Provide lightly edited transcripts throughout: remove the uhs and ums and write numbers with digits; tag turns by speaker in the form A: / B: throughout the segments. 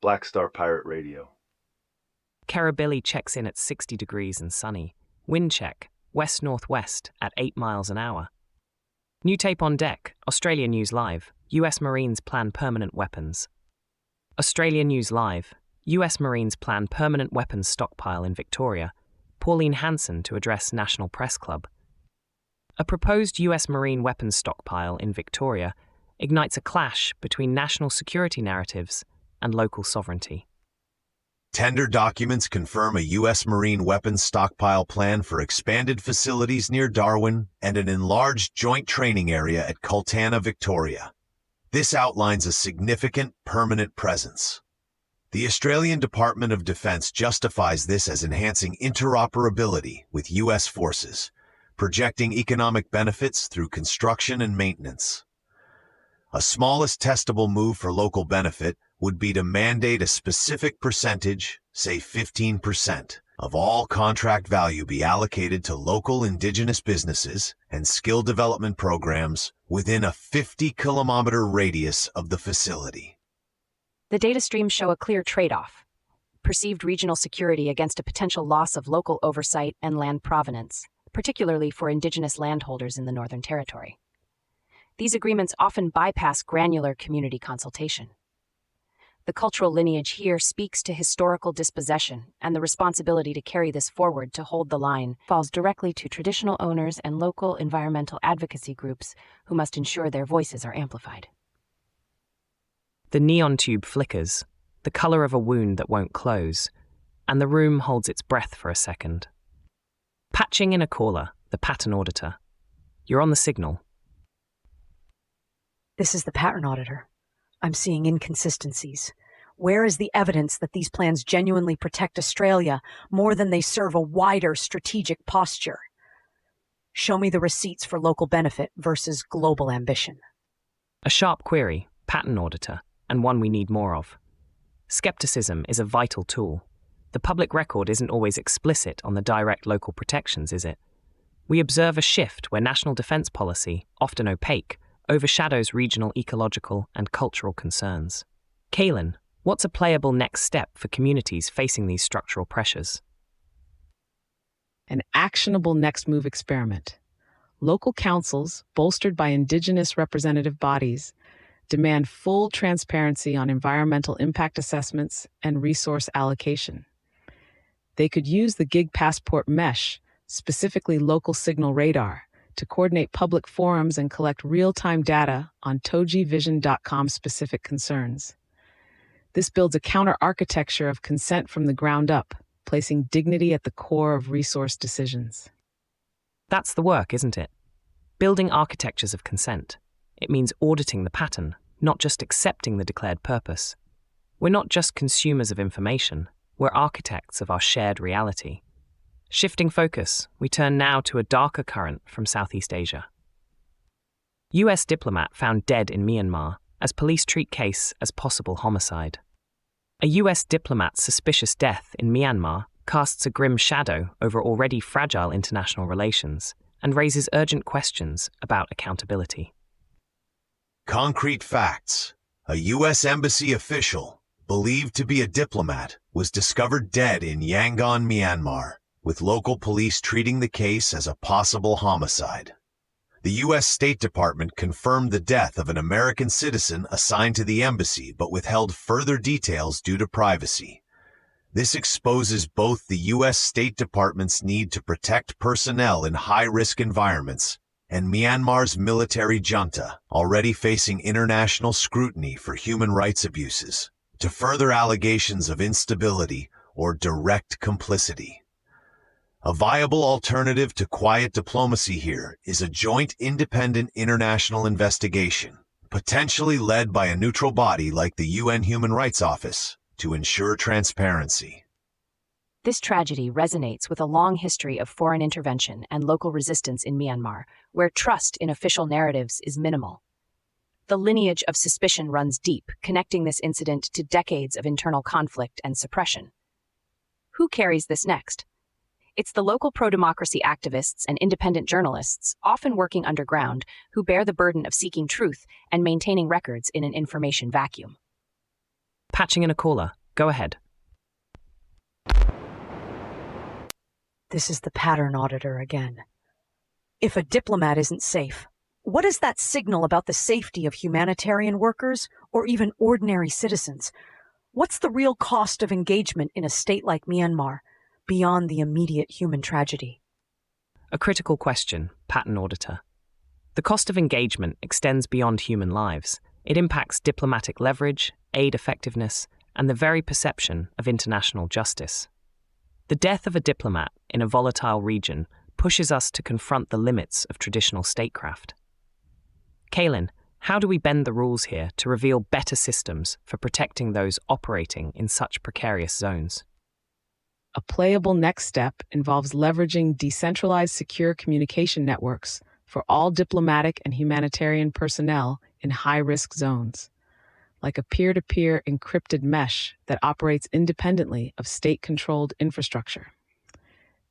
A: Black Star Pirate Radio.
B: Kerribilli checks in at 60 degrees and sunny. Wind check, west-northwest at 8 miles an hour. New tape on deck. Australia News Live. US Marines plan permanent weapons. Australia News Live. US Marines plan permanent weapons stockpile in Victoria. Pauline Hanson to address National Press Club. A proposed US Marine weapons stockpile in Victoria ignites a clash between national security narratives and local sovereignty.
C: Tender documents confirm a U.S. Marine weapons stockpile plan for expanded facilities near Darwin and an enlarged joint training area at Cultana, Victoria. This outlines a significant permanent presence. The Australian Department of Defence justifies this as enhancing interoperability with U.S. forces, projecting economic benefits through construction and maintenance. A smallest testable move for local benefit would be to mandate a specific percentage, say 15%, of all contract value be allocated to local Indigenous businesses and skill development programs within a 50-kilometer radius of the facility.
D: The data streams show a clear trade-off: perceived regional security against a potential loss of local oversight and land provenance, particularly for Indigenous landholders in the Northern Territory. These agreements often bypass granular community consultation. The cultural lineage here speaks to historical dispossession, and the responsibility to carry this forward to hold the line falls directly to traditional owners and local environmental advocacy groups who must ensure their voices are amplified.
B: The neon tube flickers, the color of a wound that won't close, and the room holds its breath for a second. Patching in a caller, the pattern auditor. You're on the signal.
E: This is the pattern auditor. I'm seeing inconsistencies. Where is the evidence that these plans genuinely protect Australia more than they serve a wider strategic posture? Show me the receipts for local benefit versus global ambition.
B: A sharp query, pattern auditor, and one we need more of. Skepticism is a vital tool. The public record isn't always explicit on the direct local protections, is it? We observe a shift where national defence policy, often opaque, overshadows regional ecological and cultural concerns. Kaylin, what's a playable next step for communities facing these structural pressures?
F: An actionable next move experiment. Local councils, bolstered by Indigenous representative bodies, demand full transparency on environmental impact assessments and resource allocation. They could use the gig passport mesh, specifically local signal radar, to coordinate public forums and collect real-time data on TogeeVision.com specific concerns. This builds a counter-architecture of consent from the ground up, placing dignity at the core of resource decisions.
B: That's the work, isn't it? Building architectures of consent. It means auditing the pattern, not just accepting the declared purpose. We're not just consumers of information, we're architects of our shared reality. Shifting focus, we turn now to a darker current from Southeast Asia. US diplomat found dead in Myanmar as police treat case as possible homicide. A US diplomat's suspicious death in Myanmar casts a grim shadow over already fragile international relations and raises urgent questions about accountability.
C: Concrete facts. A U.S. embassy official, believed to be a diplomat, was discovered dead in Yangon, Myanmar, with local police treating the case as a possible homicide. The U.S. State Department confirmed the death of an American citizen assigned to the embassy but withheld further details due to privacy. This exposes both the U.S. State Department's need to protect personnel in high-risk environments and Myanmar's military junta, already facing international scrutiny for human rights abuses, to further allegations of instability or direct complicity. A viable alternative to quiet diplomacy here is a joint independent international investigation, potentially led by a neutral body like the UN Human Rights Office, to ensure transparency.
D: This tragedy resonates with a long history of foreign intervention and local resistance in Myanmar, where trust in official narratives is minimal. The lineage of suspicion runs deep, connecting this incident to decades of internal conflict and suppression. Who carries this next? It's the local pro-democracy activists and independent journalists, often working underground, who bear the burden of seeking truth and maintaining records in an information vacuum.
B: Patching in a caller. Go ahead.
E: This is the pattern auditor again. If a diplomat isn't safe, what does that signal about the safety of humanitarian workers or even ordinary citizens? What's the real cost of engagement in a state like Myanmar, beyond the immediate human tragedy?
B: A critical question, pattern auditor. The cost of engagement extends beyond human lives. It impacts diplomatic leverage, aid effectiveness, and the very perception of international justice. The death of a diplomat in a volatile region pushes us to confront the limits of traditional statecraft. Kaylin, how do we bend the rules here to reveal better systems for protecting those operating in such precarious zones?
F: A playable next step involves leveraging decentralized secure communication networks for all diplomatic and humanitarian personnel in high-risk zones, like a peer-to-peer encrypted mesh that operates independently of state-controlled infrastructure.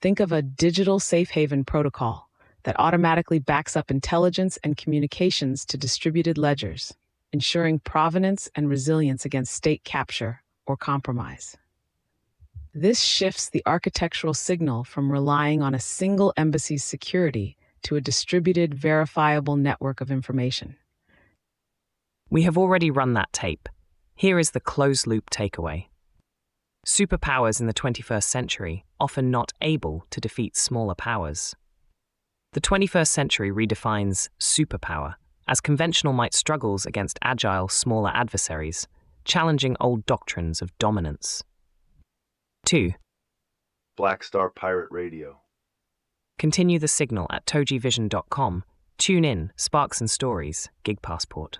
F: Think of a digital safe haven protocol that automatically backs up intelligence and communications to distributed ledgers, ensuring provenance and resilience against state capture or compromise. This shifts the architectural signal from relying on a single embassy's security to a distributed, verifiable network of information.
B: We have already run that tape. Here is the closed-loop takeaway. Superpowers in the 21st century often not able to defeat smaller powers. The 21st century redefines superpower as conventional might struggles against agile, smaller adversaries, challenging old doctrines of dominance. 2.
A: Black Star Pirate Radio.
B: Continue the signal at TogeeVision.com. Tune in, Sparks and Stories, Gig Passport.